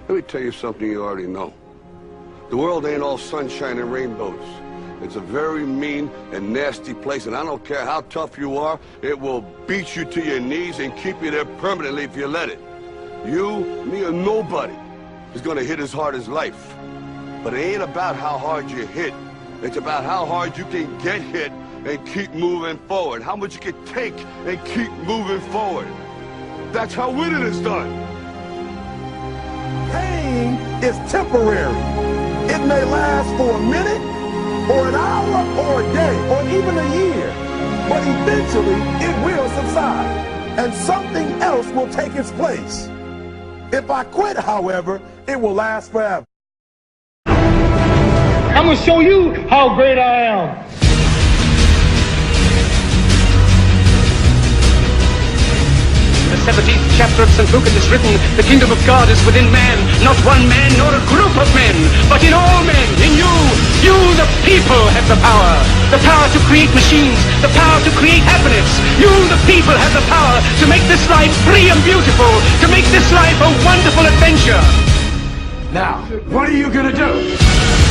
Let me tell you something you already know. The world ain't all sunshine and rainbows. It's a very mean and nasty place, and I don't care how tough you are, it will beat you to your knees and keep you there permanently if you let it. You, me, or nobody is gonna hit as hard as life. But it ain't about how hard you hit. It's about how hard you can get hit and keep moving forward. How much you can take and keep moving forward. That's how winning is done. Pain is temporary. It may last for a minute, or an hour, or a day, or even a year. But eventually, it will subside, and something else will take its place. If I quit, however, it will last forever. I'm going to show you how great I am. In the 17th chapter of St. Luke it is written, the kingdom of God is within man, not one man nor a group of men, but in all men, in you. You, the people, have the power to create machines, the power to create happiness. You, the people, have the power to make this life free and beautiful, to make this life a wonderful adventure. Now, what are you going to do?